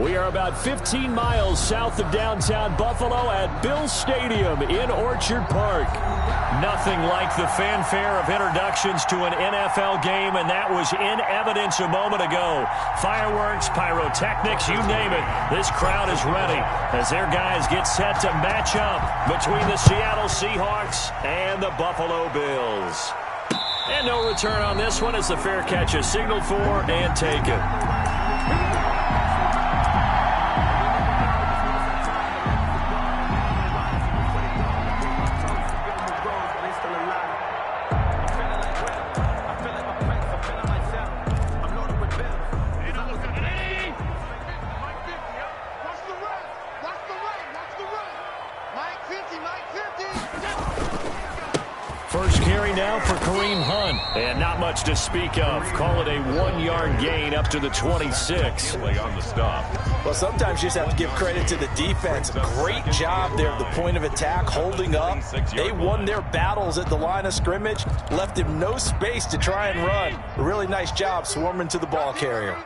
We are about 15 miles south of downtown Buffalo at Bills Stadium in Orchard Park. Nothing like the fanfare of introductions to an NFL game, and that was in evidence a moment ago. Fireworks, pyrotechnics, you name it. This crowd is ready as their guys get set to match up between the Seattle Seahawks and the Buffalo Bills. And no return on this one as the fair catch is signaled for and taken. First carry now for Kareem Hunt. And not much to speak of. Call it a 1-yard gain up to the 26. On the stop. Well, sometimes you just have to give credit to the defense. Great job there at the point of attack, holding up. They won their battles at the line of scrimmage, left him no space to try and run. A really nice job swarming to the ball carrier.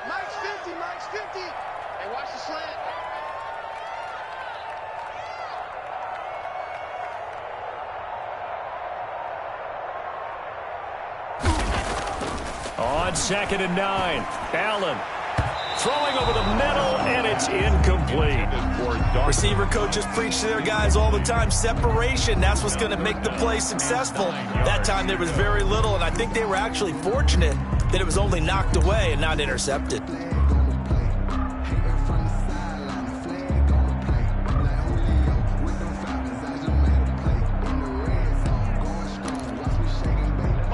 Mike's 50, Mike's 50. Hey, watch the slant. On 2nd and 9, Allen throwing over the middle, and it's incomplete. Receiver coaches preach to their guys all the time. Separation, that's what's going to make the play successful. That time there was very little, and I think they were actually fortunate that it was only knocked away and not intercepted.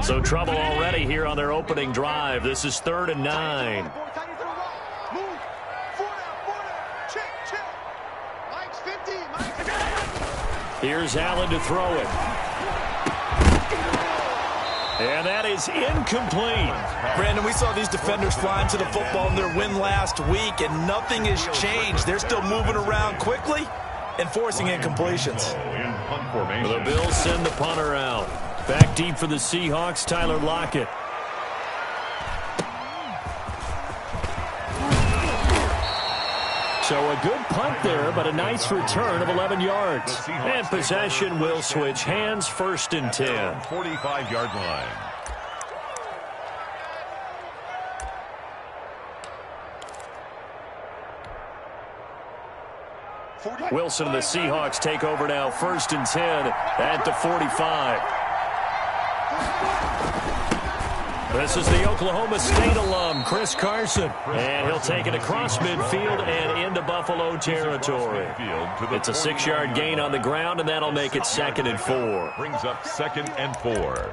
So trouble already here on their opening drive. This is 3rd and 9. Here's Allen to throw it. And that is incomplete. Brandon, we saw these defenders flying to the football in their win last week, and nothing has changed. They're still moving around quickly and forcing incompletions. The Bills send the punter out. Back deep for the Seahawks, Tyler Lockett. So a good punt there, but a nice return of 11 yards. And possession will switch hands, 1st and 10. 45-yard line. Wilson and the Seahawks take over now, 1st and 10 at the 45. This is the Oklahoma State alum, Chris Carson. And he'll take it across midfield and into Buffalo territory. It's a 6-yard gain on the ground, and that'll make it 2nd and 4. Brings up 2nd and 4.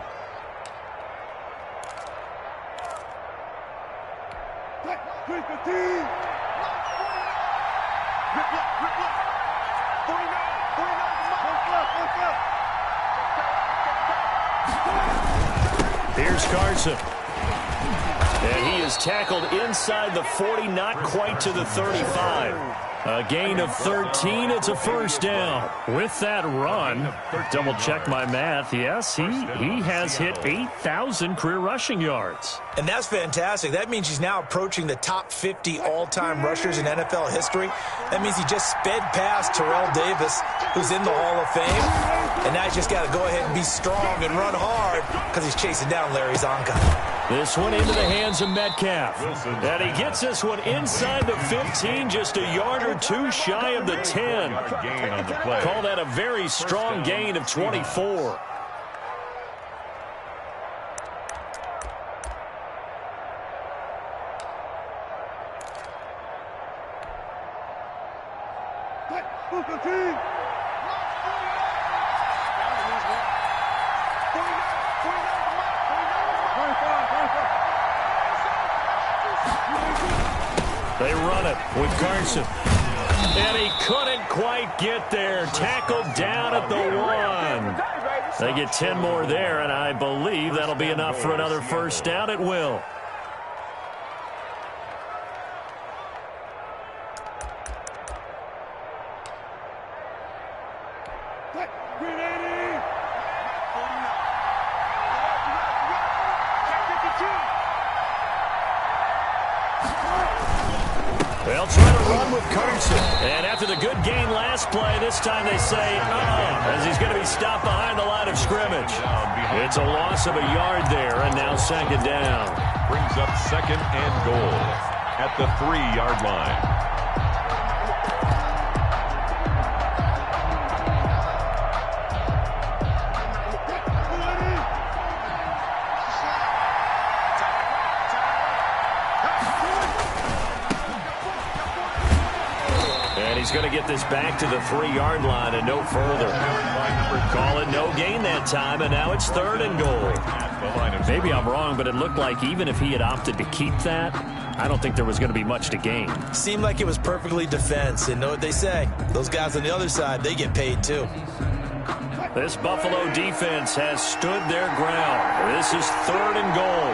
Here's Carson. And he is tackled inside the 40, not quite to the 35. A gain of 13. It's a 1st down. With that run, double check my math. Yes, he has hit 8,000 career rushing yards. And that's fantastic. That means he's now approaching the top 50 all-time rushers in NFL history. That means he just sped past Terrell Davis, who's in the Hall of Fame. And now he's just got to go ahead and be strong and run hard because he's chasing down Larry Zonka. This one into the hands of Metcalf. And he gets this one inside the 15, just a yard or two shy of the 10. Call that a very strong gain of 24. They run it with Carson. And he couldn't quite get there. Tackled down at the 1. They get 10 more there, and I believe that'll be enough for another 1st down. It will. They'll try to run with Carson. And after the good gain last play, this time they say, as he's going to be stopped behind the line of scrimmage. It's a loss of a yard there, and now second down. Brings up second and goal at the 3-yard line. He's going to get this back to the 3-yard line and no further. Call it no gain that time, and now it's third and goal. Maybe I'm wrong, but it looked like even if he had opted to keep that, I don't think there was going to be much to gain. Seemed like it was perfectly defense, and know what they say. Those guys on the other side, they get paid too. This Buffalo defense has stood their ground. This is third and goal.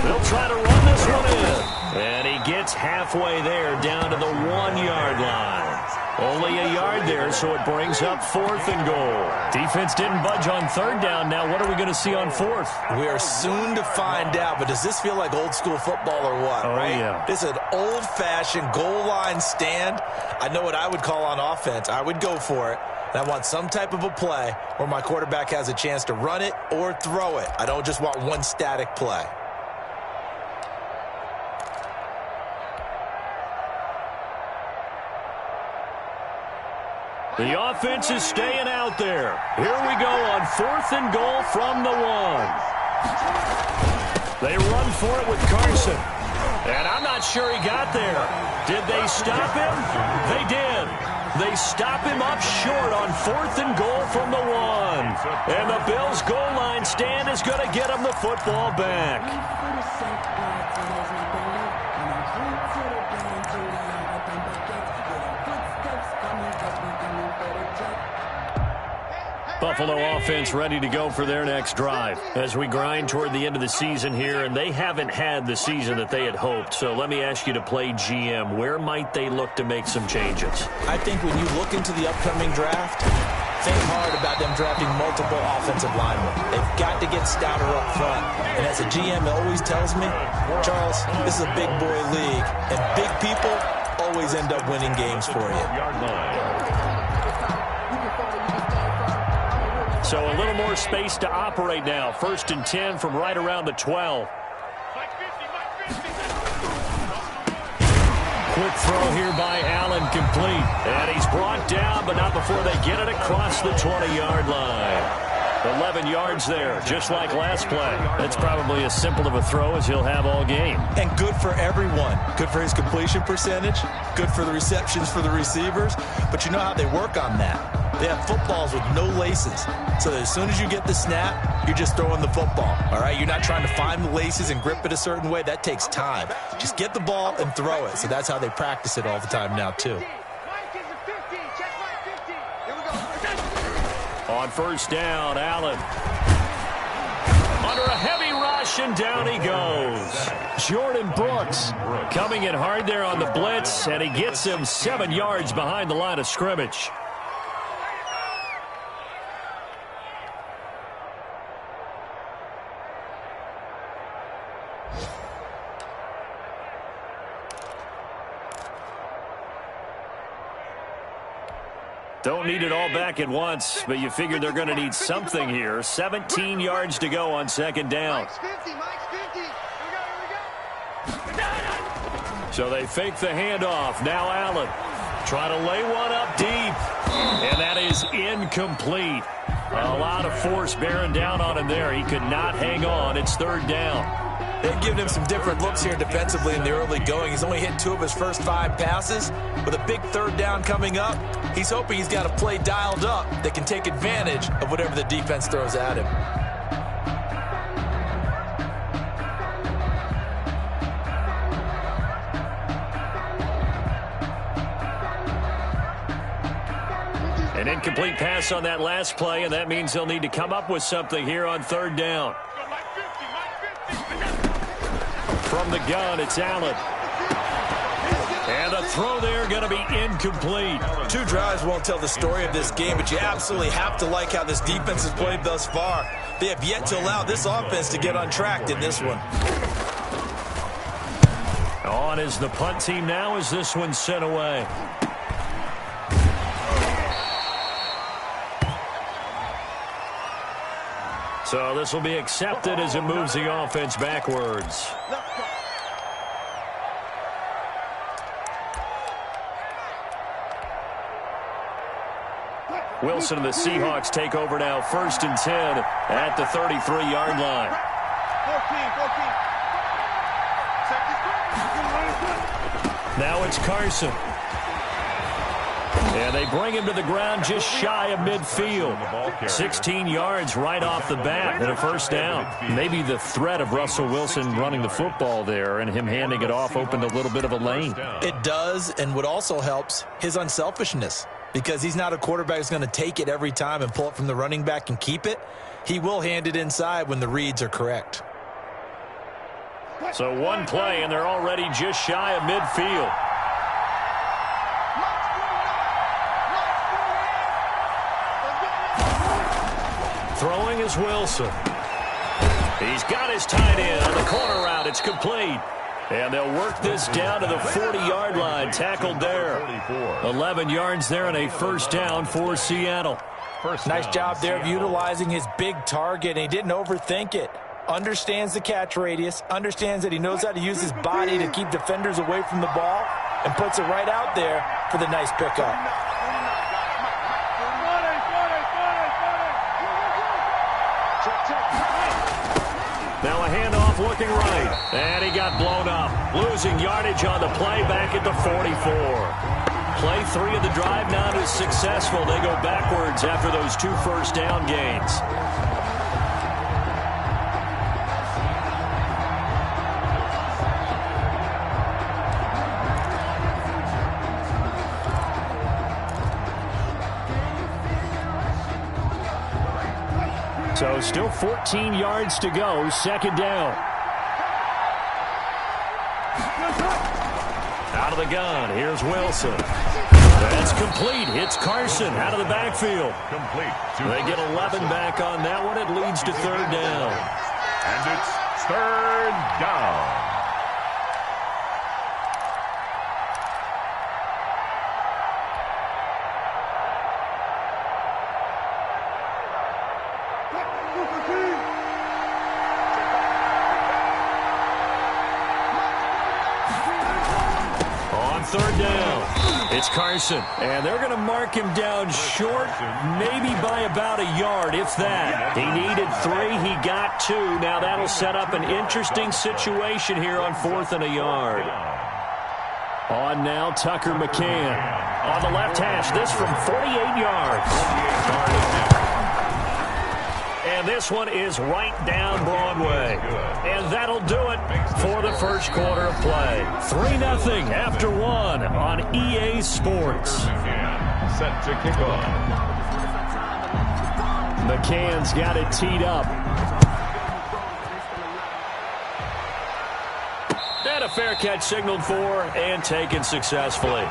They'll try to run this one in. And he gets halfway there, down to the 1-yard line. Only a yard there, so it brings up fourth and goal. Defense didn't budge on third down. Now what are we going to see on fourth? We are soon to find out, but does this feel like old school football or what? Oh, right? Yeah. This is an old-fashioned goal line stand. I know what I would call on offense. I would go for it. And I want some type of a play where my quarterback has a chance to run it or throw it. I don't just want one static play. The offense is staying out there. Here we go on fourth and goal from the 1. They run for it with Carson. And I'm not sure he got there. Did they stop him? They did. They stop him up short on fourth and goal from the 1. And the Bills' goal line stand is going to get him the football back. Buffalo offense ready to go for their next drive as we grind toward the end of the season here, and they haven't had the season that they had hoped. So let me ask you to play GM. Where might they look to make some changes? I think when you look into the upcoming draft, think hard about them drafting multiple offensive linemen. They've got to get stouter up front. And as a GM always tells me, Charles, this is a big boy league, and big people always end up winning games for you. So a little more space to operate now. First and 10 from right around the 12. Quick throw here by Allen, complete. And he's brought down, but not before they get it across the 20-yard line. 11 yards there, just like last play. That's probably as simple of a throw as he'll have all game. And good for everyone. Good for his completion percentage. Good for the receptions for the receivers. But you know how they work on that. They have footballs with no laces. So that as soon as you get the snap, you're just throwing the football. All right? You're not trying to find the laces and grip it a certain way. That takes time. Just get the ball and throw it. So that's how they practice it all the time now, too. On first down, Allen. Under a heavy rush, and down he goes. Jordan Brooks coming in hard there on the blitz, and he gets him 7 yards behind the line of scrimmage. Don't need it all back at once, but you figure they're going to need something here. 17 yards to go on second down. So they fake the handoff. Now Allen trying to lay one up deep. And that is incomplete. A lot of force bearing down on him there. He could not hang on. It's third down. They've given him some different looks here defensively in the early going. He's only hit 2 of his first 5 passes. With a big third down coming up, he's hoping he's got a play dialed up that can take advantage of whatever the defense throws at him. An incomplete pass on that last play, and that means they'll need to come up with something here on third down. From the gun, it's Allen. And the throw there going to be incomplete. 2 drives won't tell the story of this game, but you absolutely have to like how this defense has played thus far. They have yet to allow this offense to get untracked in this one. on is the punt team now as this one's sent away. So this will be accepted as it moves the offense backwards. Wilson and the Seahawks take over now, 1st and 10 at the 33-yard line. 14. Now it's Carson. And they bring him to the ground just shy of midfield. 16 yards right off the bat and a first down. Maybe the threat of Russell Wilson running the football there and him handing it off opened a little bit of a lane. It does, and what also helps, his unselfishness. Because he's not a quarterback who's going to take it every time and pull it from the running back and keep it. He will hand it inside when the reads are correct. So one play, and they're already just shy of midfield. Throwing is Wilson. He's got his tight end on the corner route. It's complete. And they'll work this down to the 40-yard line. Tackled there. 11 yards there and a first down for Seattle. Nice job there of utilizing his big target, and he didn't overthink it. Understands the catch radius, understands that he knows how to use his body to keep defenders away from the ball, and puts it right out there for the nice pickup. Now a handoff looking right. And he got blown up. Losing yardage on the play back at the 44. Play 3 of the drive not as successful. They go backwards after those 2 first down gains. So still 14 yards to go, 2nd down. Out of the gun, here's Wilson. That's complete. Hits Carson out of the backfield. Complete. They get 11 back on that one. It leads to 3rd down. And it's 3rd down. On 3rd down, it's Carson. And they're going to mark him down short, maybe by about a yard, if that. He needed 3. He got 2. Now that'll set up an interesting situation here on 4th and a yard. On now, Tucker McCann. On the left hash, this from 48 yards. And this one is right down Broadway. And that'll do it for the first quarter of play. 3-0 after 1 on EA Sports. Set to kick off. McCann's got it teed up. And a fair catch signaled for and taken successfully.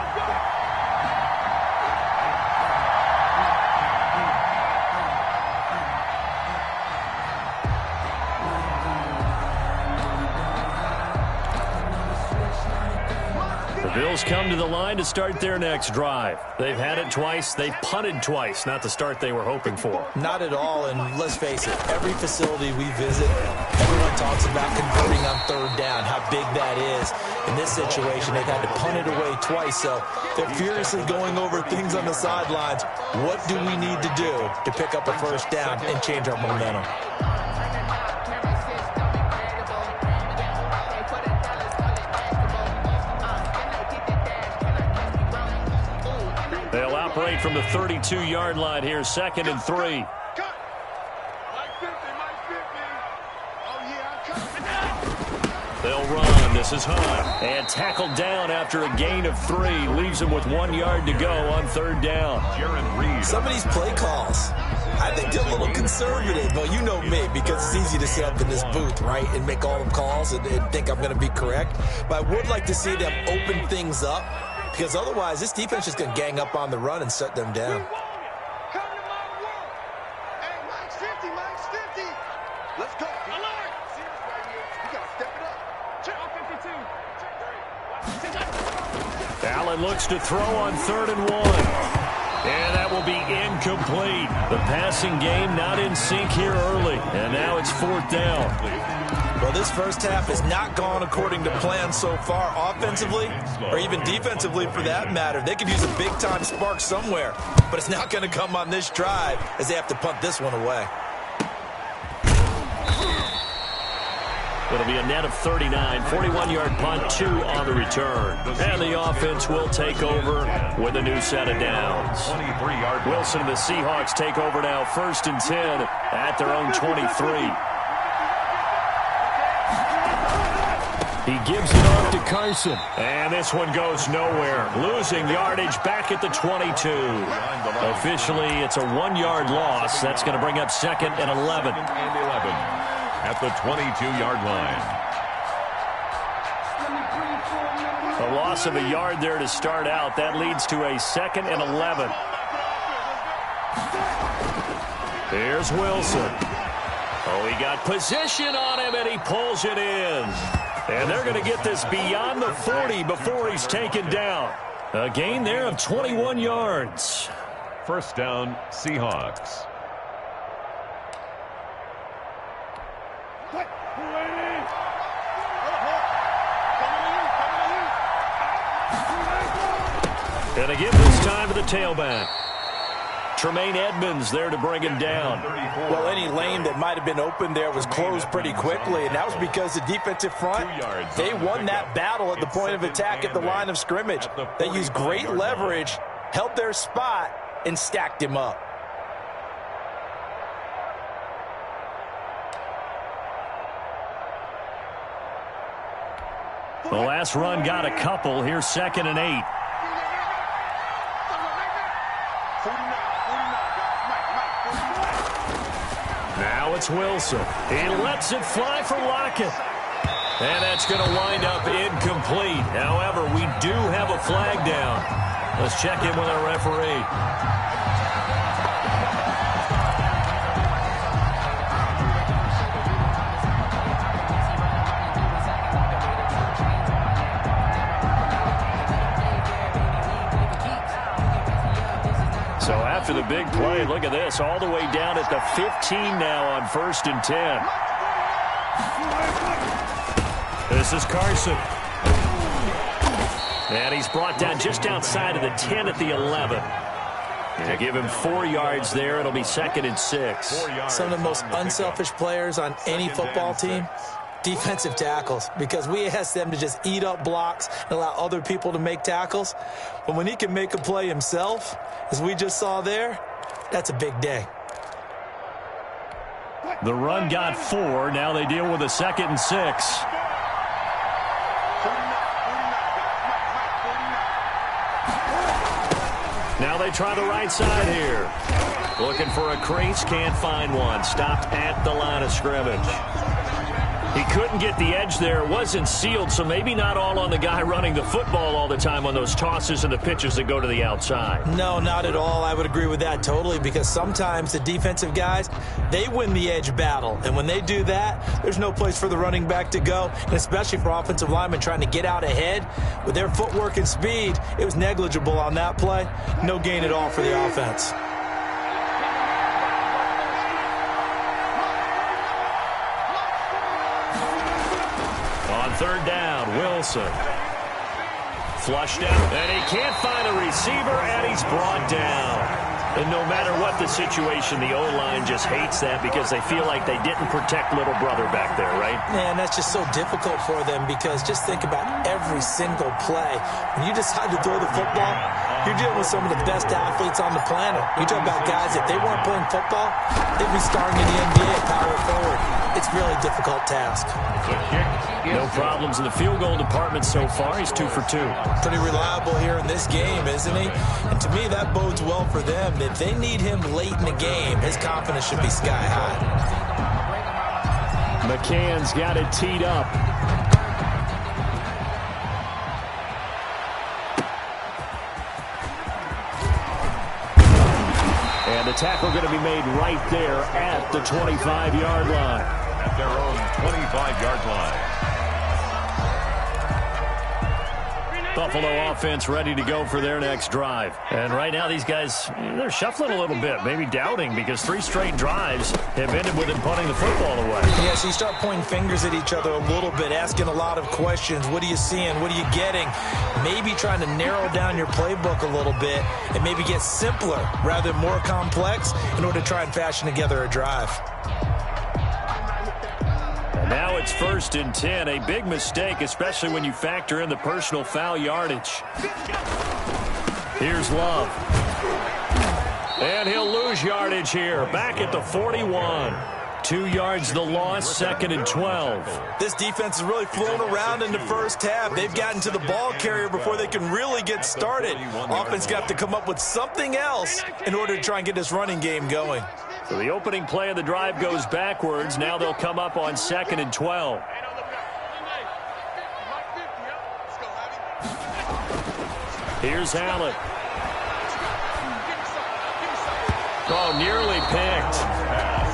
Bills come to the line to start their next drive. They've had it twice. They've punted twice. Not the start they were hoping for. Not at all, and let's face it, every facility we visit, everyone talks about converting on 3rd down, how big that is. In this situation, they've had to punt it away twice, so they're furiously going over things on the sidelines. What do we need to do to pick up a first down and change our momentum? They'll operate from the 32-yard line here, 2nd and 3. They'll run. This is Hunt. And tackled down after a gain of 3. Leaves him with 1 yard to go on 3rd down. Some of these play calls, I think they're a little conservative. Well, you know me, because it's easy to sit up in this booth, right, and make all the calls and think I'm going to be correct. But I would like to see them open things up, because otherwise this defense is going to gang up on the run and shut them down. Let's go. Alert! You got to step it up. Check on 52. Check 3. Allen looks to throw on 3rd and 1. And that will be incomplete. The passing game not in sync here early. And now it's 4th down. Well, this first half has not gone according to plan so far offensively or even defensively for that matter. They could use a big-time spark somewhere, but it's not going to come on this drive as they have to punt this one away. It'll be a net of 39, 41-yard punt, 2 on the return. And the offense will take over with a new set of downs. Wilson and the Seahawks take over now, 1st and 10 at their own 23. He gives it off to Carson. And this one goes nowhere. Losing yardage back at the 22. Officially, it's a 1-yard loss. That's going to bring up 2nd and 11. At the 22-yard line. A loss of a yard there to start out. That leads to a 2nd and 11. Here's Wilson. Oh, he got position on him, and he pulls it in. And they're going to get this beyond the 40 before he's taken down. A gain there of 21 yards. 1st down, Seahawks. And a give this time to the tailback. Tremaine Edmonds there to bring him down. Well, any lane that might have been open there was closed pretty quickly, and that was because the defensive front, they won that battle at the point of attack at the line of scrimmage. They used great leverage, held their spot, and stacked him up. The last run got a couple. Here's 2nd and 8. Now it's Wilson. He lets it fly for Lockett. And that's going to wind up incomplete. However, we do have a flag down. Let's check in with our referee. So after the big play, look at this, all the way down at the 15 now on 1st and 10. This is Carson. And he's brought down just outside of the 10 at the 11. And give him 4 yards there. It'll be 2nd and 6. Some of the most unselfish players on any football team, defensive tackles, because we ask them to just eat up blocks and allow other people to make tackles. But when he can make a play himself, as we just saw there, that's a big day. The run got 4. Now they deal with a 2nd and 6. Now they try the right side here. Looking for a crease, can't find one. Stopped at the line of scrimmage. He couldn't get the edge there. It wasn't sealed, so maybe not all on the guy running the football all the time on those tosses and the pitches that go to the outside. No, not at all. I would agree with that totally, because sometimes the defensive guys, they win the edge battle. And when they do that, there's no place for the running back to go, and especially for offensive linemen trying to get out ahead. With their footwork and speed, it was negligible on that play. No gain at all for the offense. On 3rd down, Wilson. Flushed out, and he can't find a receiver, and he's brought down. And no matter what the situation, the O-line just hates that because they feel like they didn't protect little brother back there, right? Man, that's just so difficult for them, because just think about every single play. When you decide to throw the football, you're dealing with some of the best athletes on the planet. You talk about guys, if they weren't playing football, they'd be starring in the NBA at power forward. It's a really difficult task. No problems in the field goal department so far. He's 2 for 2. Pretty reliable here in this game, isn't he? And to me, that bodes well for them. If they need him late in the game, his confidence should be sky high. McCann's got it teed up. And the tackle going to be made right there at the 25-yard line. At their own 25-yard line. Buffalo offense ready to go for their next drive. And right now these guys, they're shuffling a little bit, maybe doubting, because 3 straight drives have ended with them punting the football away. Yeah, so you start pointing fingers at each other a little bit, asking a lot of questions. What are you seeing? What are you getting? Maybe trying to narrow down your playbook a little bit and maybe get simpler rather than more complex in order to try and fashion together a drive. Now it's 1st and 10, a big mistake, especially when you factor in the personal foul yardage. Here's Love. And he'll lose yardage here, back at the 41. 2 yards the loss, 2nd and 12. This defense is really flown around in the first half. They've gotten to the ball carrier before they can really get started. Offense got to come up with something else in order to try and get this running game going. So the opening play of the drive goes backwards. Now they'll come up on 2nd and 12. Here's Allen. Oh, nearly picked.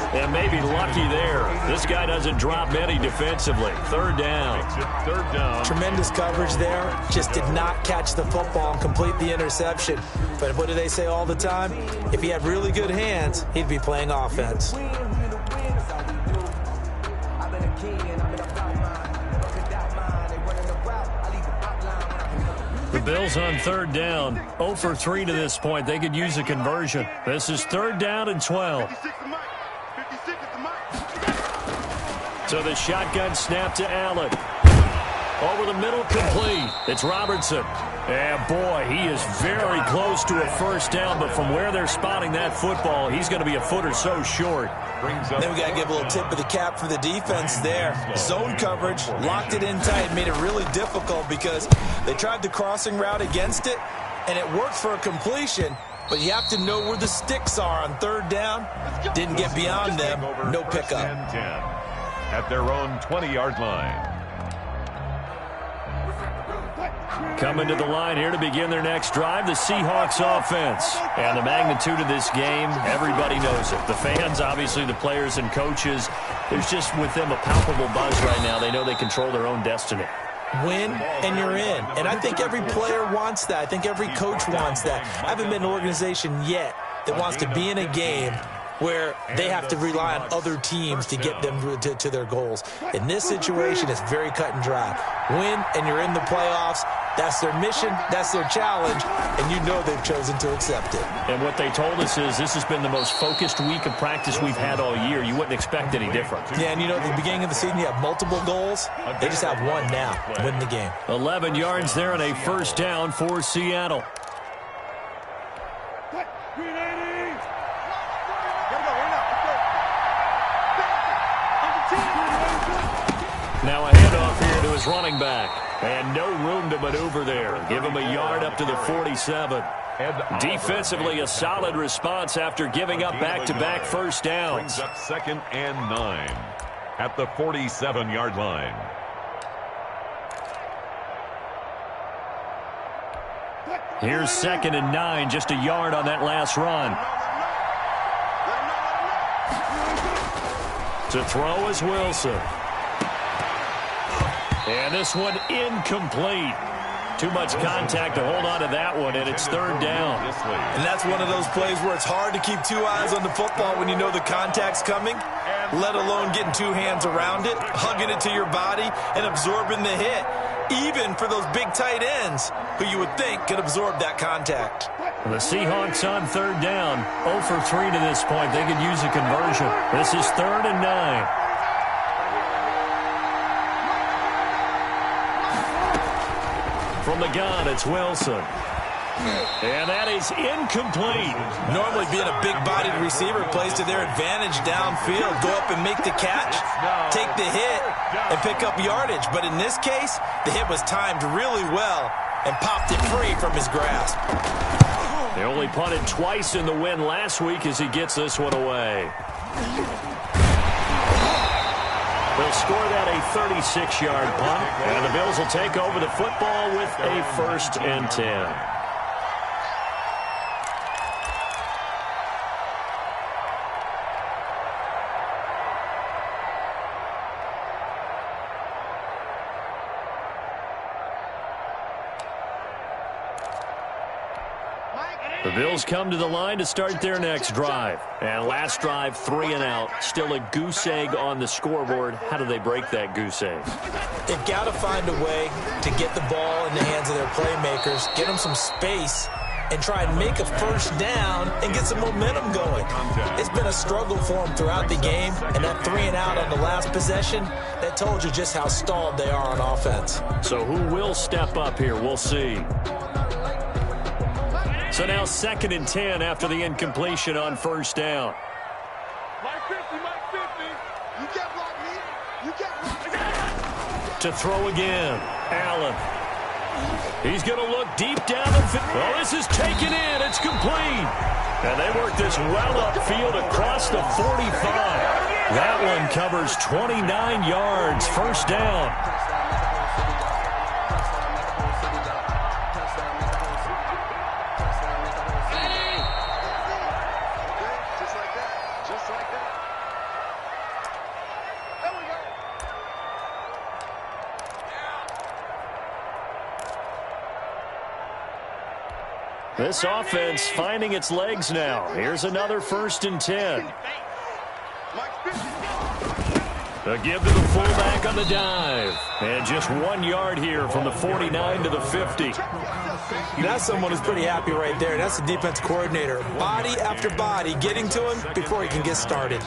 And maybe lucky there. This guy doesn't drop many defensively. 3rd down. 3rd down. Tremendous coverage there. Just did not catch the football and complete the interception. But what do they say all the time? If he had really good hands, he'd be playing offense. The Bills on 3rd down. 0 for 3 to this point. They could use a conversion. This is 3rd down and 12. So the shotgun snap to Allen. Over the middle, complete. It's Robertson. And boy, he is very close to a 1st down, but from where they're spotting that football, he's going to be a foot or so short. Then we got to give a little tip of the cap for the defense there. Zone coverage, locked it in tight, made it really difficult because they tried the crossing route against it, and it worked for a completion, but you have to know where the sticks are on 3rd down. Didn't get beyond them, no pickup. At their own 20-yard line. Coming to the line here to begin their next drive, the Seahawks offense. And the magnitude of this game, everybody knows it. The fans, obviously the players and coaches, there's just with them a palpable buzz right now. They know they control their own destiny. Win, and you're in. And I think every player wants that. I think every coach wants that. I haven't been an organization yet that wants to be in a game where they have to rely on other teams to get them to their goals. In this situation, it's very cut and dry. Win, and you're in the playoffs. That's their mission. That's their challenge. And you know they've chosen to accept it. And what they told us is this has been the most focused week of practice we've had all year. You wouldn't expect any different. Yeah, and you know, at the beginning of the season, you have multiple goals. They just have one now. Win the game. 11 yards there and a 1st down for Seattle. Now a handoff here to his running back. And no room to maneuver there. Give him a yard up to the 47. Defensively, a solid response after giving up back-to-back 1st downs. Brings up 2nd and 9 at the 47-yard line. Here's 2nd and 9, just a yard on that last run. To throw is Wilson. And this one incomplete. Too much contact to hold on to that one, and it's 3rd down. And that's one of those plays where it's hard to keep 2 eyes on the football when you know the contact's coming, let alone getting 2 hands around it, hugging it to your body, and absorbing the hit, even for those big tight ends who you would think could absorb that contact. The Seahawks on 3rd down, 0 for 3 to this point. They could use a conversion. This is 3rd and 9. From the gun, it's Wilson. And that is incomplete. Normally being a big-bodied receiver plays to their advantage downfield. Go up and make the catch, take the hit, and pick up yardage. But in this case, the hit was timed really well and popped it free from his grasp. They only punted twice in the win last week as he gets this one away. They'll score that a 36-yard punt, and the Bills will take over the football with a 1st and 10. Bills come to the line to start their next drive. And last drive, 3 and out. Still a goose egg on the scoreboard. How do they break that goose egg? They've got to find a way to get the ball in the hands of their playmakers, get them some space, and try and make a first down and get some momentum going. It's been a struggle for them throughout the game, and that 3 and out on the last possession, that told you just how stalled they are on offense. So who will step up here? We'll see. So now 2nd and 10 after the incompletion on first down. Mike 50. You can't block me. You can't block me. To throw again, Allen. He's going to look deep down the field. Well, this is taken in. It's complete. And they work this well upfield across the 45. That one covers 29 yards. First down. This offense finding its legs now. Here's another 1st and 10. A give to the fullback on the dive. And just 1 yard here from the 49 to the 50. That's someone who's pretty happy right there. That's the defense coordinator. Body after body getting to him before he can get started.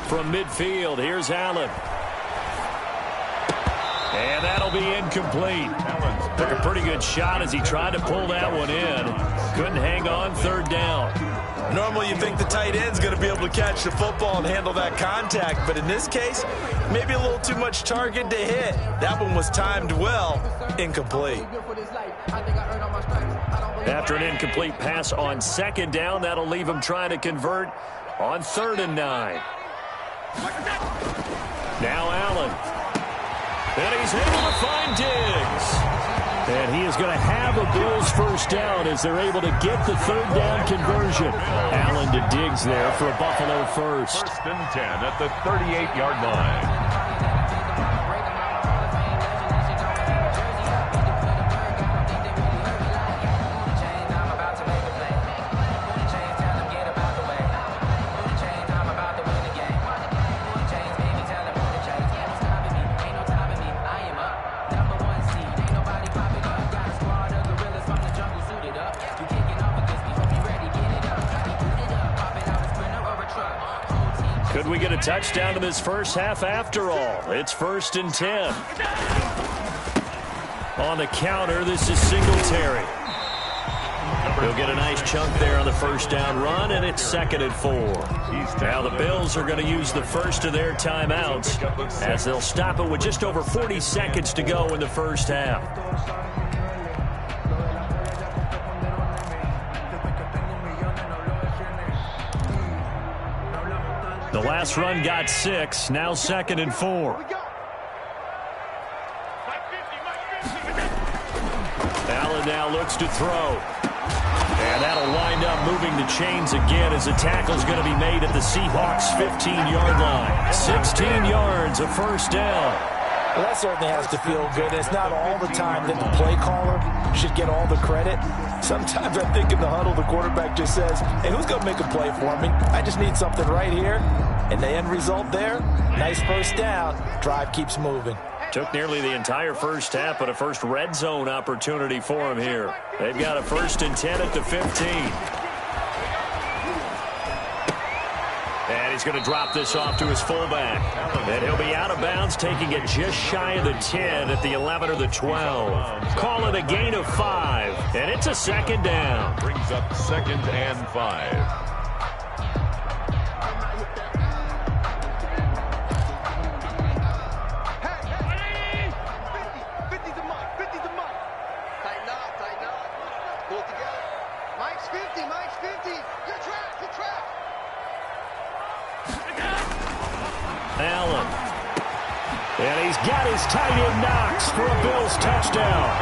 From midfield, here's Allen. And that'll be incomplete. Took a pretty good shot as he tried to pull that one in. Couldn't hang on, 3rd down. Normally you think the tight end's going to be able to catch the football and handle that contact, but in this case, maybe a little too much target to hit. That one was timed well, incomplete. After an incomplete pass on 2nd down, that'll leave him trying to convert on 3rd and 9. Now Allen. And he's able to find Diggs. And he is going to have a Bills first down as they're able to get the 3rd down conversion. Allen to Diggs there for a Buffalo first. 1st and 10 at the 38-yard line. Could we get a touchdown in this first half after all? It's 1st and 10. On the counter, this is Singletary. He'll get a nice chunk there on the first down run, and it's 2nd and 4. Now the Bills are going to use the first of their timeouts as they'll stop it with just over 40 seconds to go in the first half. The last run got 6, now 2nd and 4. Allen now looks to throw. And that'll wind up moving the chains again as the tackle's going to be made at the Seahawks 15-yard line. 16 yards, a first down. Well, that certainly has to feel good. It's not all the time that the play caller should get all the credit. Sometimes I think in the huddle, the quarterback just says, hey, who's going to make a play for me? I just need something right here. And the end result there, nice first down. Drive keeps moving. Took nearly the entire first half, but a first red zone opportunity for him here. They've got a 1st and 10 at the 15. And he's going to drop this off to his fullback. And he'll be out of bounds, taking it just shy of the 10 at the 11 or the 12. Call it a gain of 5, and it's a 2nd down. Brings up 2nd and 5. And he's got his tight end Knox for a Bills touchdown.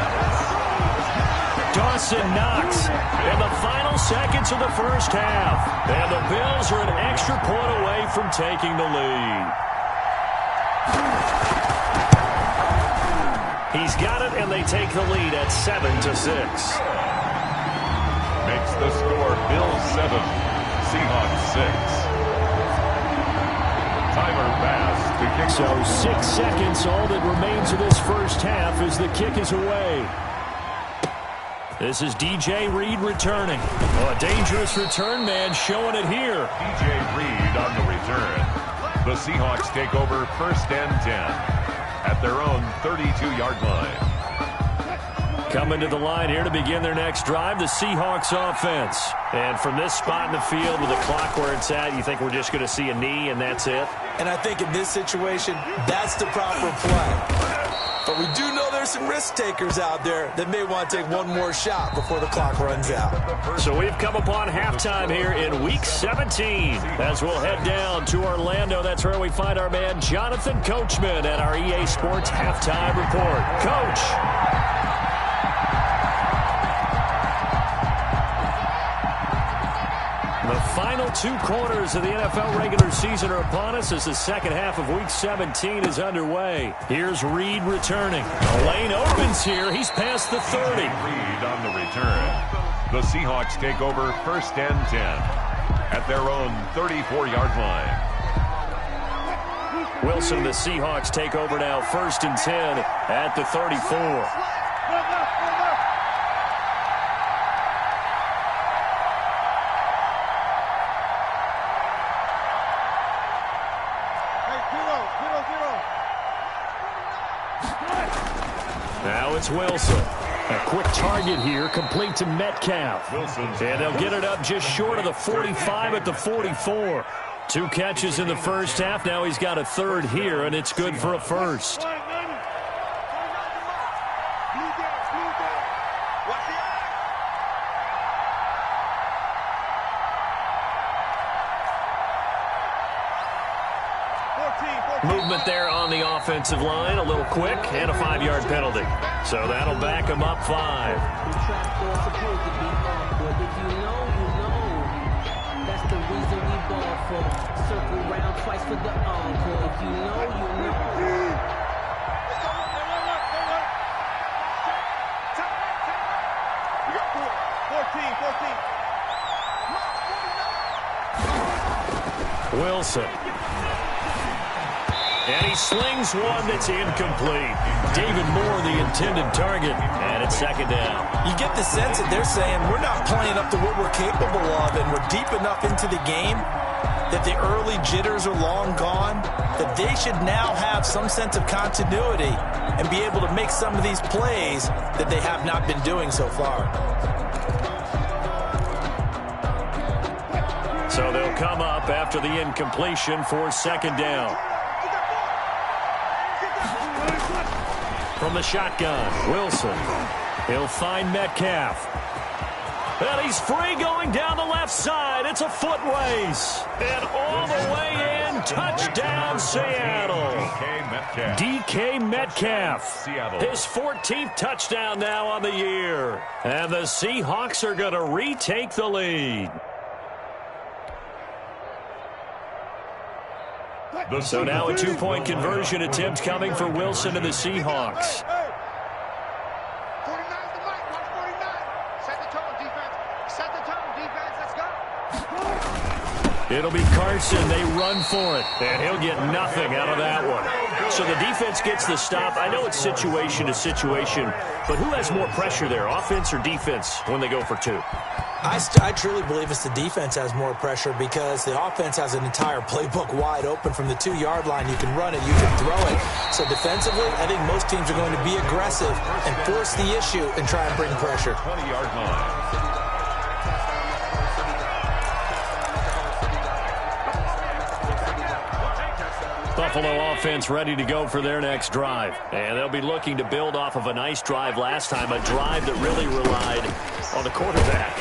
Dawson Knox in the final seconds of the first half. And the Bills are an extra point away from taking the lead. He's got it, and they take the lead at 7-6. Makes the score Bills 7, Seahawks 6. Timer pass to kick. So 6 seconds, all that remains of this first half as the kick is away. This is DJ Reed returning. Oh, a dangerous return man showing it here. DJ Reed on the return. The Seahawks take over 1st and 10 at their own 32-yard line. Coming to the line here to begin their next drive, the Seahawks offense. And from this spot in the field with the clock where it's at, you think we're just going to see a knee and that's it? And I think in this situation, that's the proper play. But we do know there's some risk takers out there that may want to take one more shot before the clock runs out. So we've come upon halftime here in Week 17. As we'll head down to Orlando, that's where we find our man Jonathan Coachman at our EA Sports Halftime Report. Coach. The final 2 quarters of the NFL regular season are upon us as the second half of Week 17 is underway. Here's Reed returning. The lane opens here. He's past the 30. Reed on the return. The Seahawks take over 1st and 10 at their own 34-yard line. Wilson, the Seahawks take over now 1st and 10 at the 34. Now it's Wilson. A quick target here, complete to Metcalf. And they'll get it up just short of the 45 at the 44. 2 catches in the first half. Now he's got a 3rd here, and it's good for a 1st. Movement there on the offensive line, a little quick, and a 5-yard penalty. So that'll back him up 5. That's the reason we ball for. Circle round twice for the encore. If you know, you know. Wilson. And he slings one that's incomplete. David Moore, the intended target, and it's 2nd down. You get the sense that they're saying we're not playing up to what we're capable of, and we're deep enough into the game that the early jitters are long gone, that they should now have some sense of continuity and be able to make some of these plays that they have not been doing so far. So they'll come up after the incompletion for 2nd down. From the shotgun, Wilson. He'll find Metcalf. And he's free going down the left side. It's a foot race. And all the way in, touchdown Seattle. DK Metcalf. Seattle. His 14th touchdown now on the year. And the Seahawks are going to retake the lead. So now a 2-point conversion attempt coming for Wilson and the Seahawks. It'll be Carson. They run for it, and he'll get nothing out of that one. So the defense gets the stop. I know it's situation to situation, but who has more pressure there, offense or defense, when they go for 2? I truly believe it's the defense has more pressure because the offense has an entire playbook wide open from the 2-yard line. You can run it, you can throw it. So defensively, I think most teams are going to be aggressive and force the issue and try and bring pressure. 20-yard line. Buffalo offense ready to go for their next drive. And they'll be looking to build off of a nice drive last time, a drive that really relied on the quarterback.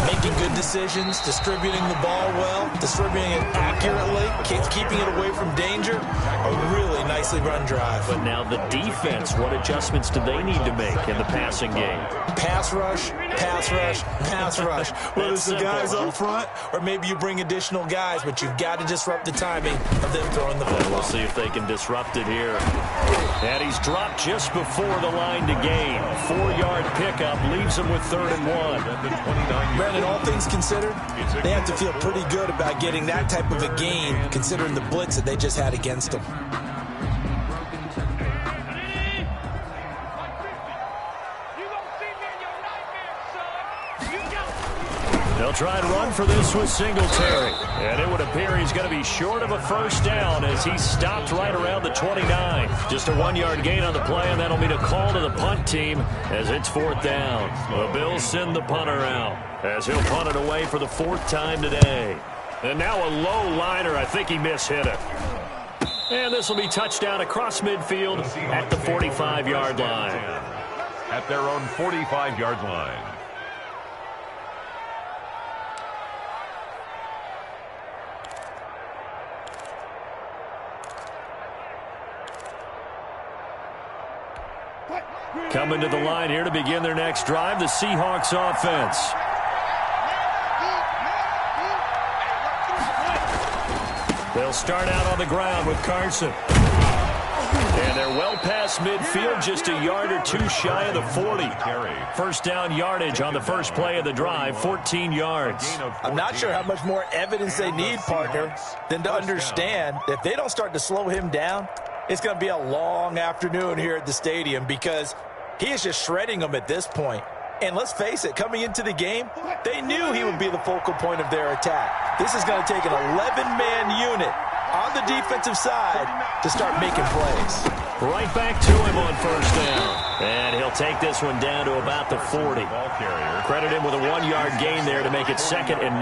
Making good decisions, distributing the ball well, distributing it accurately, keeping it away from danger. A really nicely run drive. But now the defense, what adjustments do they need to make in the passing game? Pass rush, pass rush, pass rush. Whether it's the guys up front or maybe you bring additional guys, but you've got to disrupt the timing of them throwing the football. We'll see if they can disrupt it here. And he's dropped just before the line to gain. 4-yard pickup leaves him with 3rd and 1. Brandon, all things considered, they have to feel pretty good about getting that type of a gain, considering the blitz that they just had against them. They'll try and run for this with Singletary. And it would appear he's going to be short of a first down as he stopped right around the 29. Just a 1-yard gain on the play, and that'll mean a call to the punt team as it's 4th down. The Bills send the punter out as he'll punt it away for the 4th time today. And now a low liner. I think he mishit it. And this will be touchdown across midfield at the 45-yard line. At their own 45-yard line. Coming to the line here to begin their next drive, the Seahawks offense. They'll start out on the ground with Carson. And they're well past midfield, just a yard or two shy of the 40. First down yardage on the first play of the drive, 14 yards. I'm not sure how much more evidence they need, partner, than to understand that if they don't start to slow him down, it's going to be a long afternoon here at the stadium because he is just shredding them at this point. And let's face it, coming into the game, they knew he would be the focal point of their attack. This is going to take an 11-man unit on the defensive side to start making plays. Right back to him on first down. And he'll take this one down to about the 40. Credit him with a 1-yard gain there to make it 2nd and 9.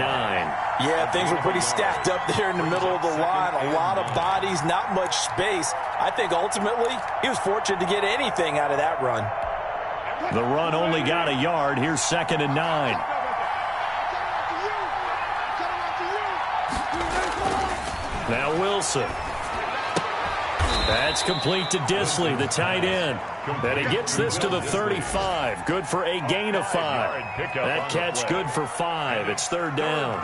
Yeah, things were pretty stacked up there in the middle of the line. A lot of bodies, not much space. I think ultimately he was fortunate to get anything out of that run. The run only got a yard. Here's 2nd and 9. Now Wilson. That's complete to Disley, the tight end. And he gets this to the 35. Good for a gain of 5. That catch good for 5. It's 3rd down.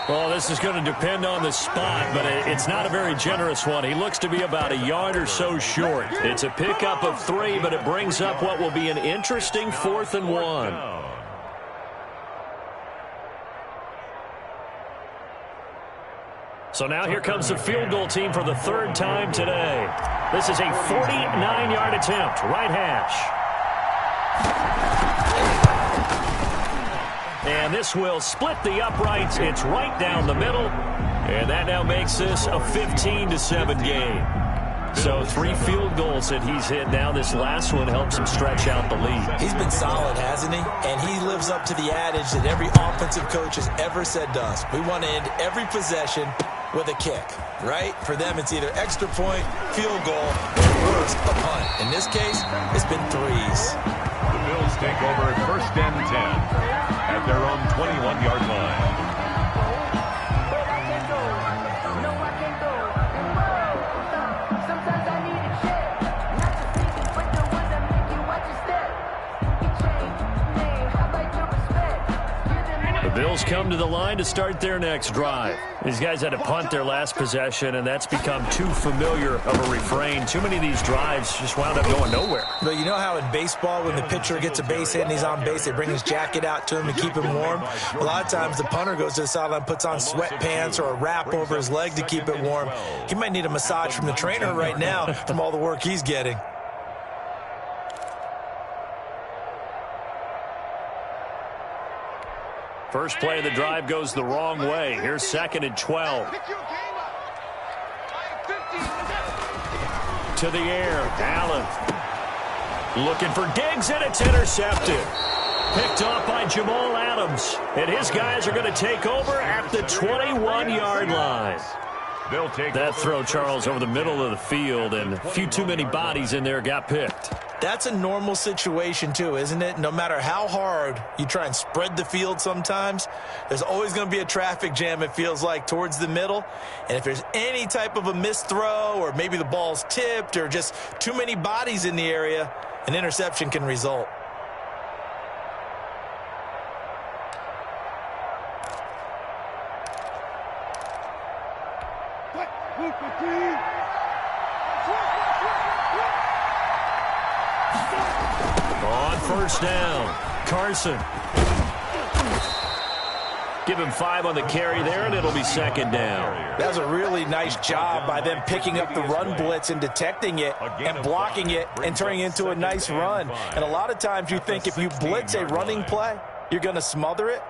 Well, this is going to depend on the spot, but it's not a very generous one. He looks to be about a yard or so short. It's a pickup of 3, but it brings up what will be an interesting 4th and 1. So now here comes the field goal team for the 3rd time today. This is a 49-yard attempt, right hash. And this will split the uprights. It's right down the middle. And that now makes this a 15-7 game. So 3 field goals that he's hit now. This last one helps him stretch out the lead. He's been solid, hasn't he? And he lives up to the adage that every offensive coach has ever said to us. We want to end every possession with a kick, right? For them, it's either extra point, field goal, or worse, a punt. In this case, it's been 3s. The Bills take over at 1st and 10 at their own 21-yard line. The Bills come to the line to start their next drive. These guys had to punt their last possession, and that's become too familiar of a refrain. Too many of these drives just wound up going nowhere. But you know how in baseball, when the pitcher gets a base hit and he's on base, they bring his jacket out to him to keep him warm? A lot of times the punter goes to the sideline, puts on sweatpants or a wrap over his leg to keep it warm. He might need a massage from the trainer right now from all the work he's getting. First play of the drive goes the wrong way. Here's 2nd and 12. To the air, Allen. Looking for Diggs, and it's intercepted. Picked off by Jamal Adams. And his guys are going to take over at the 21-yard line. They'll take that throw, Charles, over the middle of the field, and a few too many bodies in there got picked. That's a normal situation, too, isn't it? No matter how hard you try and spread the field sometimes, there's always going to be a traffic jam, it feels like, towards the middle. And if there's any type of a missed throw, or maybe the ball's tipped, or just too many bodies in the area, an interception can result. On first down, Carson. Give him 5 on the carry there, and it'll be second down. That was a really nice job by them picking up the run blitz and detecting it and blocking it and turning it into a nice run. And a lot of times you think if you blitz a running play, you're going to smother it.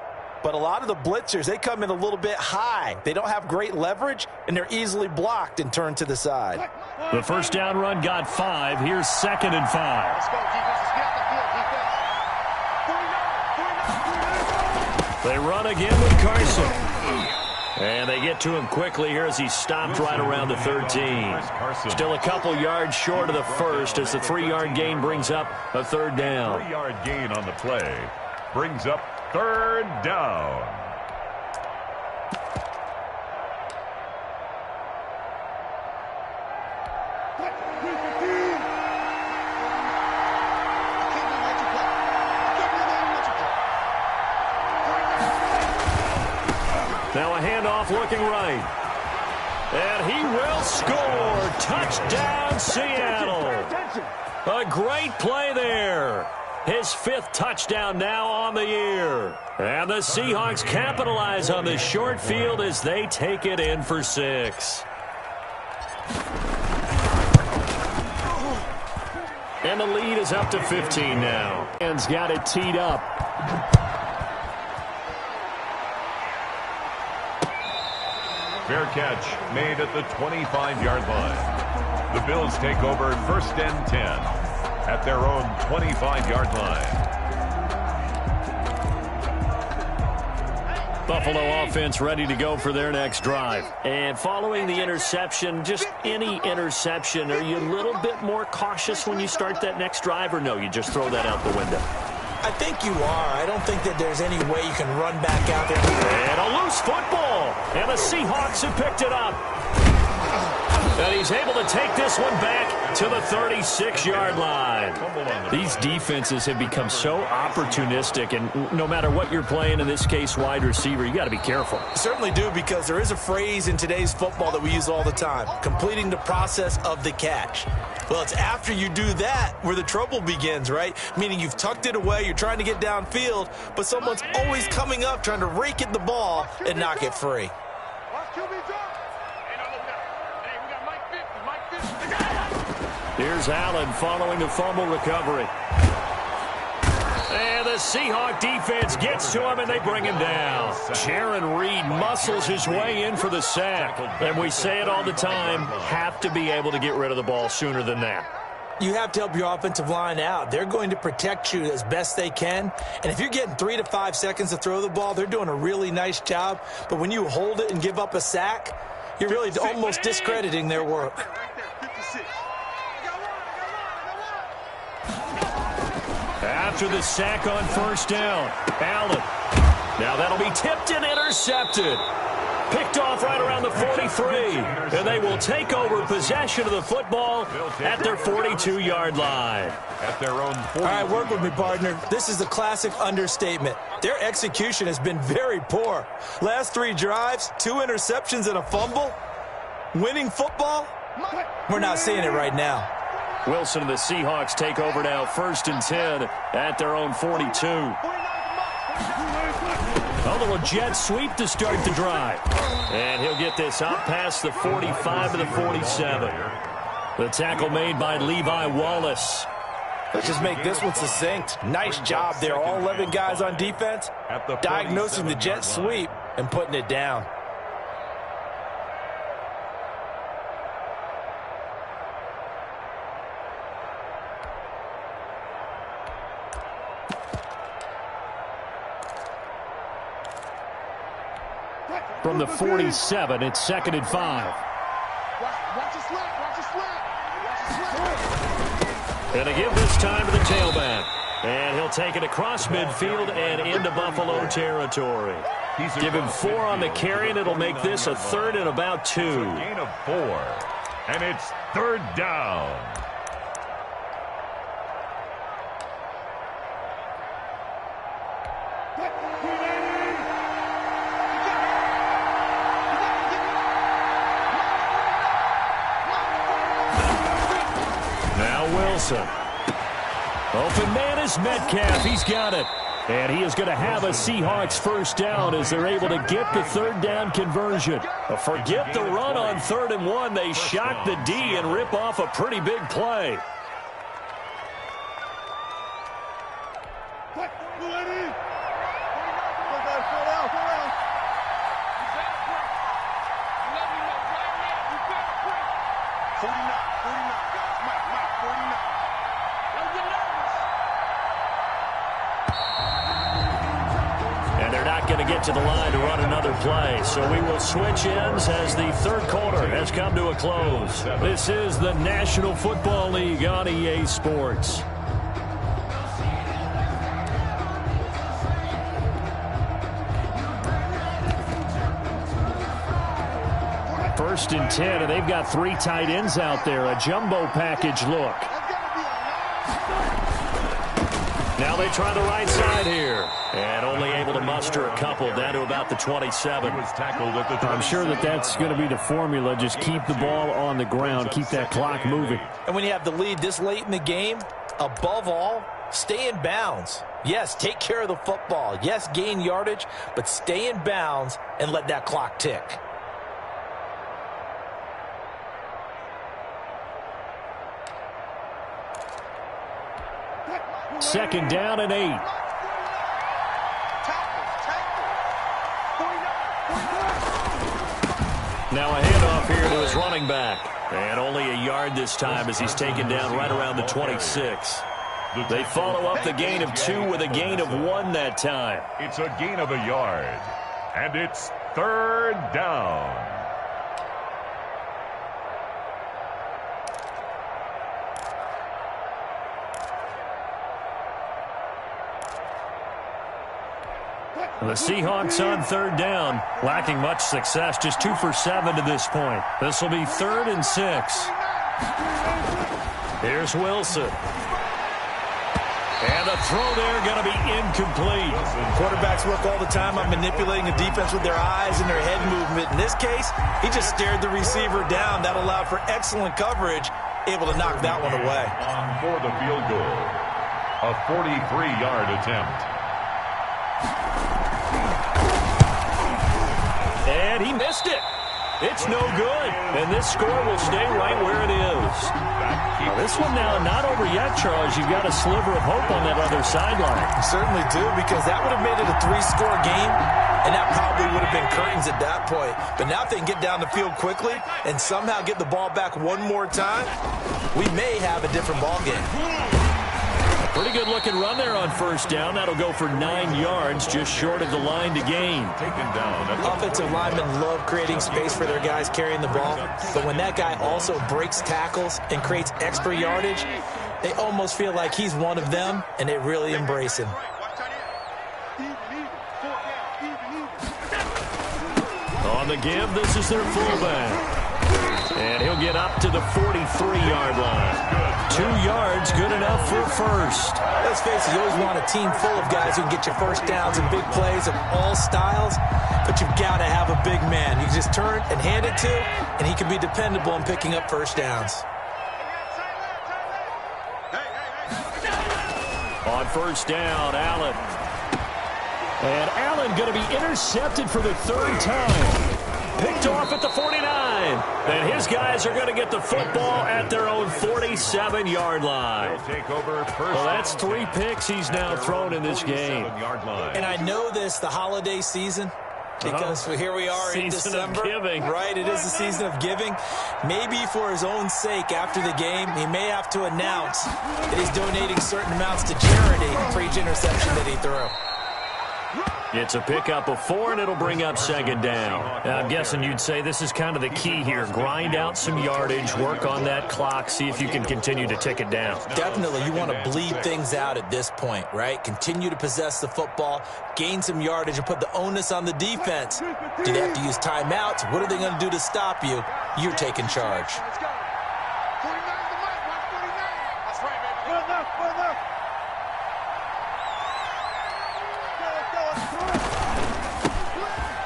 But a lot of the blitzers, they come in a little bit high. They don't have great leverage, and they're easily blocked and turned to the side. The first down run got 5. Here's 2nd and 5. Let's go, defense. Let's get the field, defense. 49. They run again with Carson. And they get to him quickly here as he stopped right around the 13. Still a couple yards short of the first as the 3-yard gain brings up a third down. 3-yard gain on the play brings up third down. Now a handoff looking right. And he will score. Touchdown, Seattle. A great play there. His 5th touchdown now on the year. And the Seahawks capitalize on this short field as they take it in for 6. And the lead is up to 15 now. And's got it teed up. Fair catch made at the 25-yard line. The Bills take over 1st and 10 at their own 25-yard line. Buffalo offense ready to go for their next drive. And following the interception, just any interception, are you a little bit more cautious when you start that next drive, or no, you just throw that out the window? I think you are. I don't think that there's any way you can run back out there. And a loose football. And the Seahawks have picked it up. And he's able to take this one back to the 36-yard line. These defenses have become so opportunistic, and no matter what you're playing, in this case wide receiver, you got to be careful. You certainly do, because there is a phrase in today's football that we use all the time, completing the process of the catch. Well, it's after you do that where the trouble begins, right? Meaning you've tucked it away, you're trying to get downfield, but someone's always coming up trying to rake at the ball and knock it free. Here's Allen following the fumble recovery. And the Seahawk defense gets to him, and they bring him down. Jaron Reed muscles his way in for the sack. And we say it all the time, have to be able to get rid of the ball sooner than that. You have to help your offensive line out. They're going to protect you as best they can. And if you're getting 3 to 5 seconds to throw the ball, they're doing a really nice job. But when you hold it and give up a sack, you're really almost discrediting their work. After the sack on first down, Allen. Now that'll be tipped and intercepted. Picked off right around the 43. And they will take over possession of the football at their 42-yard line. At their own 40. All right, work with me, partner. This is the classic understatement. Their execution has been very poor. Last 3 drives, 2 interceptions and a fumble. Winning football? We're not seeing it right now. Wilson and the Seahawks take over now, 1st and 10 at their own 42. A little jet sweep to start the drive. And he'll get this up past the 45 to the 47. The tackle made by Levi Wallace. Let's just make this one succinct. Nice job there. All 11 guys on defense diagnosing the jet sweep and putting it down. from the 47. It's 2nd and 5. Watch a slap. Watch a slap. Going to give this time to the tailback. And he'll take it across midfield and into Buffalo territory. Give him 4 on the carry, and it'll make this a 3rd and about 2. It's a gain of 4, and it's 3rd down. Now Wilson. Open man is Metcalf. He's got it. And he is going to have a Seahawks first down as they're able to get the 3rd down conversion. Forget the run on 3rd and 1. They shock the D and rip off a pretty big play. Going to get to the line to run another play. So we will switch ends as the 3rd quarter has come to a close. This is the National Football League on EA Sports. First and 10, and they've got 3 tight ends out there. A jumbo package look. Now they try the right side here. And only able to muster a couple down to about the 27. I'm sure that's going to be the formula. Just keep the ball on the ground. Keep that clock moving. And when you have the lead this late in the game, above all, stay in bounds. Yes, take care of the football. Yes, gain yardage, but stay in bounds and let that clock tick. Second down and 8. Now a handoff here to his running back. And only a yard this time as he's taken down right around the 26. They follow up the gain of 2 with a gain of 1 that time. It's a gain of a yard. And it's 3rd down. The Seahawks on 3rd down, lacking much success, just 2 for 7 to this point. This will be 3rd and 6. Here's Wilson. And the throw there going to be incomplete. Quarterbacks work all the time on manipulating the defense with their eyes and their head movement. In this case, he just stared the receiver down. That allowed for excellent coverage, able to knock that one away. On for the field goal, a 43-yard attempt. And he missed it. It's no good. And this score will stay right where it is. Now, this one now not over yet, Charles. You've got a sliver of hope on that other sideline. You certainly do, because that would have made it a 3-score game, and that probably would have been curtains at that point. But now if they can get down the field quickly and somehow get the ball back one more time, we may have a different ball game. Pretty good looking run there on 1st down. That'll go for 9 yards, just short of the line to gain. Taken down. Offensive linemen love creating space for their guys carrying the ball, but when that guy also breaks tackles and creates extra yardage, they almost feel like he's one of them, and they really embrace him. On the give, this is their fullback. And he'll get up to the 43-yard line. 2 yards, good enough for first. Let's face it, you always want a team full of guys who can get you first downs and big plays of all styles, but you've got to have a big man. You can just turn and hand it to, and he can be dependable in picking up first downs. On 1st down, Allen. And Allen going to be intercepted for the 3rd time. Picked off at the 49. And his guys are going to get the football at their own 47-yard line. Well, that's 3 picks he's now thrown in this game. And I know this, the holiday season, because here we are in December. Giving. Right, it is the season of giving. Maybe for his own sake after the game, he may have to announce that he's donating certain amounts to charity for each interception that he threw. It's a pickup of 4, and it'll bring up second down. I'm guessing you'd say this is kind of the key here. Grind out some yardage, work on that clock, see if you can continue to tick it down. Definitely, you want to bleed things out at this point, right? Continue to possess the football, gain some yardage, and put the onus on the defense. Do they have to use timeouts? What are they going to do to stop you? You're taking charge.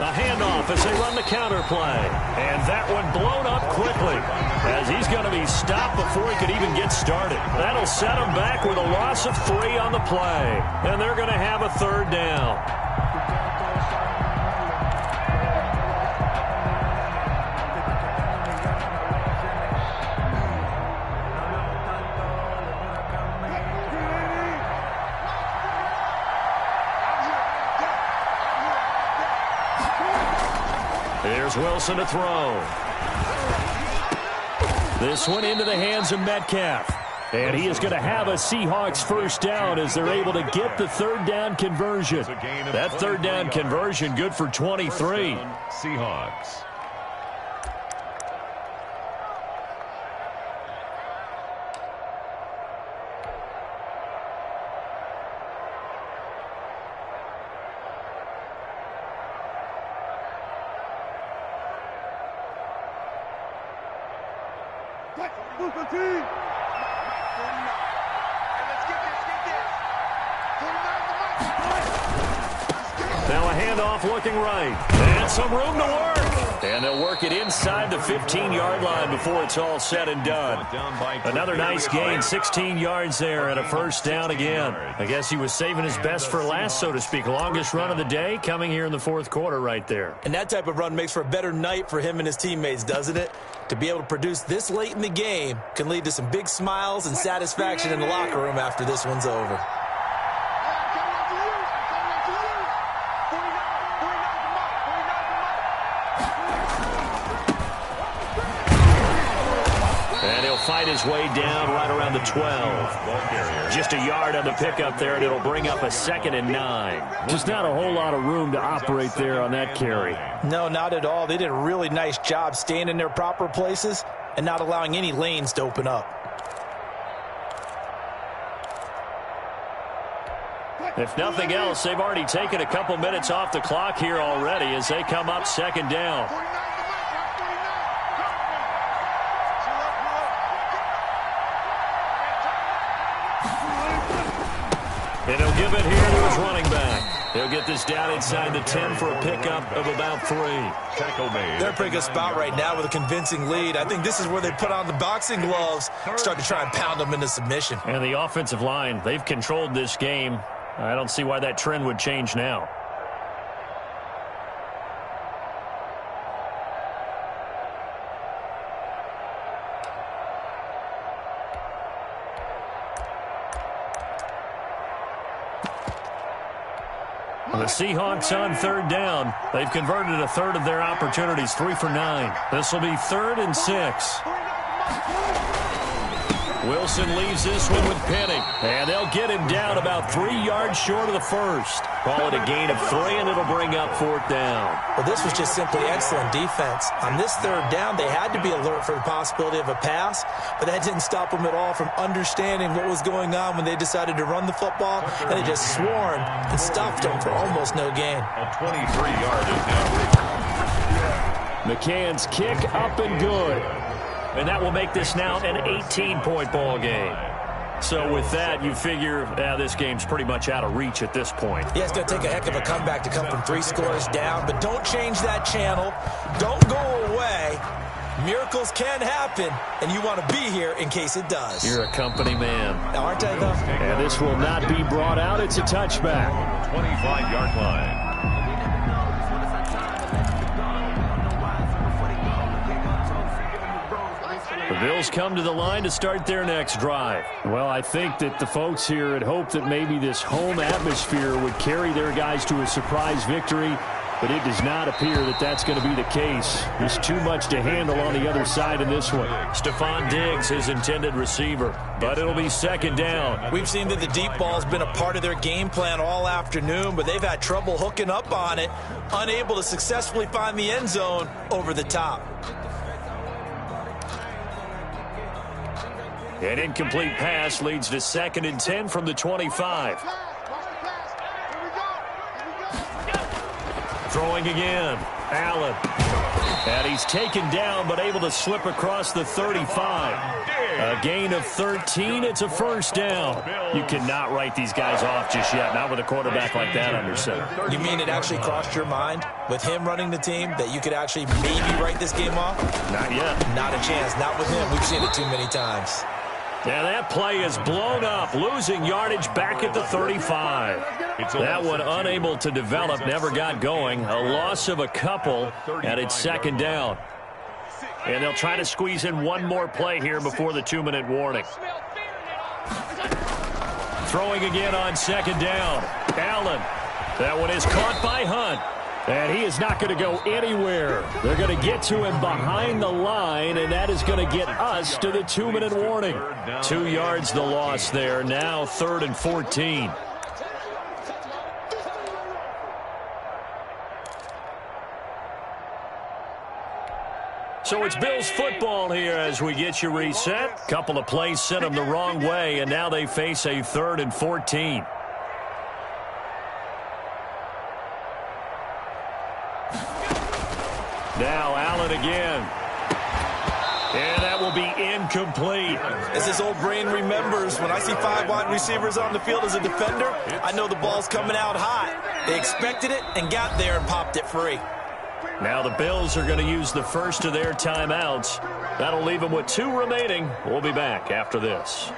A handoff as they run the counter play. And that one blown up quickly as he's going to be stopped before he could even get started. That'll set him back with a loss of 3 on the play. And they're going to have a third down. Here's Wilson to throw. This one into the hands of Metcalf. And he is going to have a Seahawks first down as they're able to get the third down conversion. That third down conversion good for 23. Seahawks. Now a handoff looking right. And some room to work. And they'll work it inside the 15-yard line before it's all said and done. Another nice gain, 16 yards there and a first down again. I guess he was saving his best for last, so to speak. Longest run of the day coming here in the fourth quarter right there. And that type of run makes for a better night for him and his teammates, doesn't it? To be able to produce this late in the game can lead to some big smiles and satisfaction in the locker room after this one's over. Fight his way down right around the 12. Just a yard on the pickup there, and it'll bring up a 2nd and 9. Just not a whole lot of room to operate there on that carry. No, not at all. They did a really nice job staying in their proper places and not allowing any lanes to open up. If nothing else, they've already taken a couple minutes off the clock here already as they come up second down. And he'll give it here to his running back. He'll get this down inside the 10 for a pickup of about 3. Tackle made. They're in a pretty good spot right now with a convincing lead. I think this is where they put on the boxing gloves, start to try and pound them into submission. And the offensive line, they've controlled this game. I don't see why that trend would change now. The Seahawks on third down. They've converted a third of their opportunities, 3 for 9. This will be 3rd and 6. Wilson leaves this one with Penning. And they'll get him down about 3 yards short of the first. Call it a gain of 3, and it'll bring up 4th down. Well, this was just simply excellent defense. On this third down, they had to be alert for the possibility of a pass, but that didn't stop them at all from understanding what was going on when they decided to run the football, and they just swarmed and stuffed them for almost no gain. A 23-yard is now. McCann's kick up and good. And that will make this now an 18-point ball game. So with that, you figure this game's pretty much out of reach at this point. Yeah, it's going to take a heck of a comeback to come from 3 scores down, but don't change that channel. Don't go away. Miracles can happen, and you want to be here in case it does. You're a company man. Aren't I, though? And this will not be brought out. It's a touchback. 25-yard line. The Bills come to the line to start their next drive. Well, I think that the folks here had hoped that maybe this home atmosphere would carry their guys to a surprise victory. but it does not appear that that's going to be the case. There's too much to handle on the other side in this one. Stephon Diggs, his intended receiver, but it'll be second down. We've seen that the deep ball has been a part of their game plan all afternoon, but they've had trouble hooking up on it, unable to successfully find the end zone over the top. An incomplete pass leads to 2nd and 10 from the 25. Throwing again, Allen. And he's taken down, but able to slip across the 35. A gain of 13. It's a first down. You cannot write these guys off just yet, not with a quarterback like that under center. You mean it actually crossed your mind with him running the team that you could actually maybe write this game off? Not yet. Not a chance. Not with him. We've seen it too many times. Yeah, that play is blown up, losing yardage back at the 35. That one unable to develop, never got going. A loss of a couple, and it's second down. And they'll try to squeeze in one more play here before the 2-minute warning. Throwing again on second down. Allen. That one is caught by Hunt. And he is not going to go anywhere. They're going to get to him behind the line, and that is going to get us to the 2-minute warning. 2 yards the loss there. Now 3rd and 14. So it's Bills football here as we get you reset. Couple of plays sent them the wrong way, and now they face a 3rd and 14. Now Allen again. And that will be incomplete. As his old brain remembers, when I see 5 wide receivers on the field as a defender, I know the ball's coming out hot. They expected it and got there and popped it free. Now the Bills are going to use the first of their timeouts. That'll leave them with 2 remaining. We'll be back after this.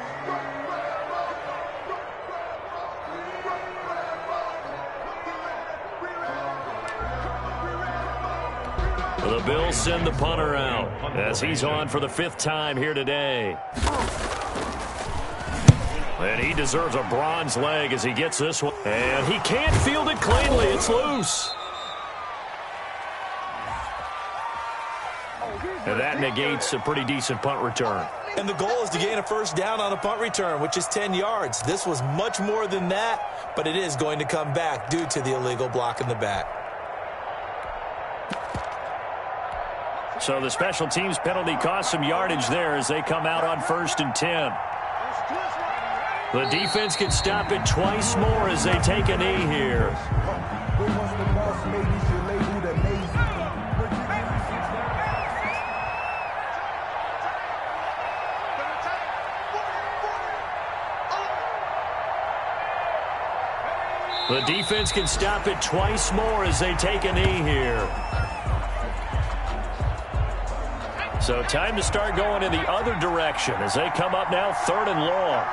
The Bills send the punter out as he's on for the 5th time here today. And he deserves a bronze leg as he gets this one. And he can't field it cleanly. It's loose. And that negates a pretty decent punt return. And the goal is to gain a first down on a punt return, which is 10 yards. This was much more than that, but it is going to come back due to the illegal block in the back. So the special teams penalty cost some yardage there as they come out on 1st and 10. The defense can stop it twice more as they take a knee here. The defense can stop it twice more as they take a knee here. So time to start going in the other direction as they come up now 3rd and long.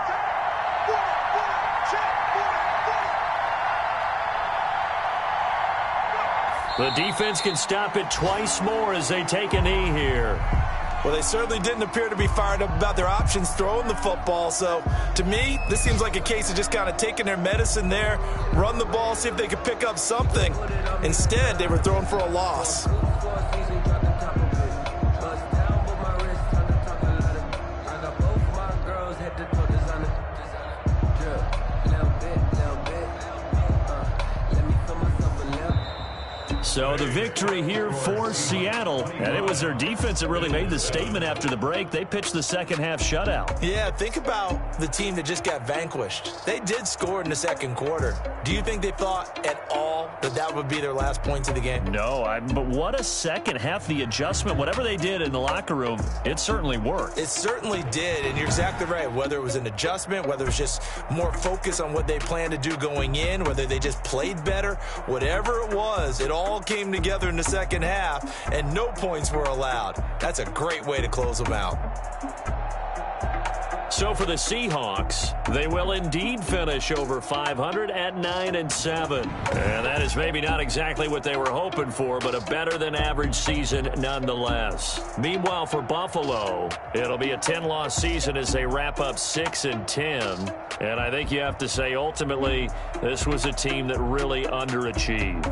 The defense can stop it twice more as they take a knee here. Well, they certainly didn't appear to be fired up about their options throwing the football. So, to me, this seems like a case of just kind of taking their medicine there, run the ball, see if they could pick up something. Instead, they were throwing for a loss. So the victory here for Seattle, and it was their defense that really made the statement after the break. They pitched the second half shutout. Yeah, think about the team that just got vanquished. They did score in the second quarter. Do you think they thought at all that that would be their last points of the game? No, but what a second half. The adjustment, whatever they did in the locker room, it certainly worked. It certainly did, and you're exactly right. Whether it was an adjustment, whether it was just more focus on what they planned to do going in, whether they just played better, whatever it was, it all came together in the second half, and no points were allowed. That's a great way to close them out. So for the Seahawks, they will indeed finish over 500 at 9-7. And that is maybe not exactly what they were hoping for, but a better than average season nonetheless. Meanwhile, for Buffalo, it'll be a 10-loss season as they wrap up 6-10. And I think you have to say ultimately this was a team that really underachieved.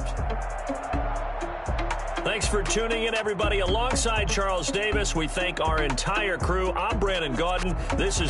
Thanks for tuning in, everybody. Alongside Charles Davis, we thank our entire crew. I'm Brandon Gaudin. This is the